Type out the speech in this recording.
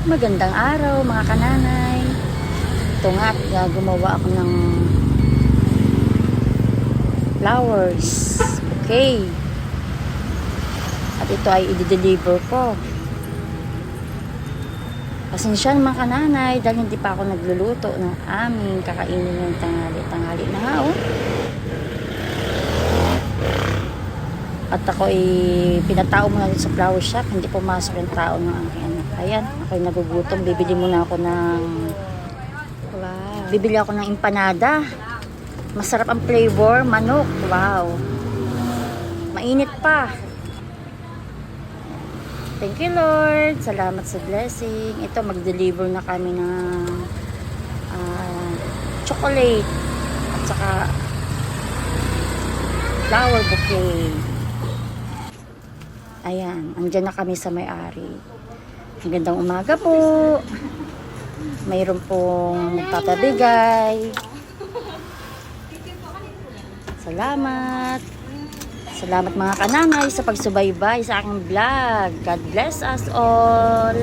Magandang araw mga kananay. Ito nga, gumawa ako ng flowers. Okay. At ito ay i-deliver ko. Pasensya mga kananay dahil hindi pa ako nagluluto ng aming kakainin ng tanghali. Tanghali na nga oh. At ako ay pinatao muna sa flower shop. Hindi pumasok yung tao ng aking anak. Ayan, ako'y nagugutom. Bibili muna ako ng bibili ako ng empanada. Masarap ang flavor, manok. Wow. Mainit pa. Thank you Lord. Salamat sa blessing. Ito, mag-deliver na kami ng chocolate at saka flower bouquet. Ayan, andyan na kami sa may-ari. Magandang umaga po. Mayroon pong magpapabigay. Salamat. Salamat mga kananay sa pagsubaybay sa aking vlog. God bless us all.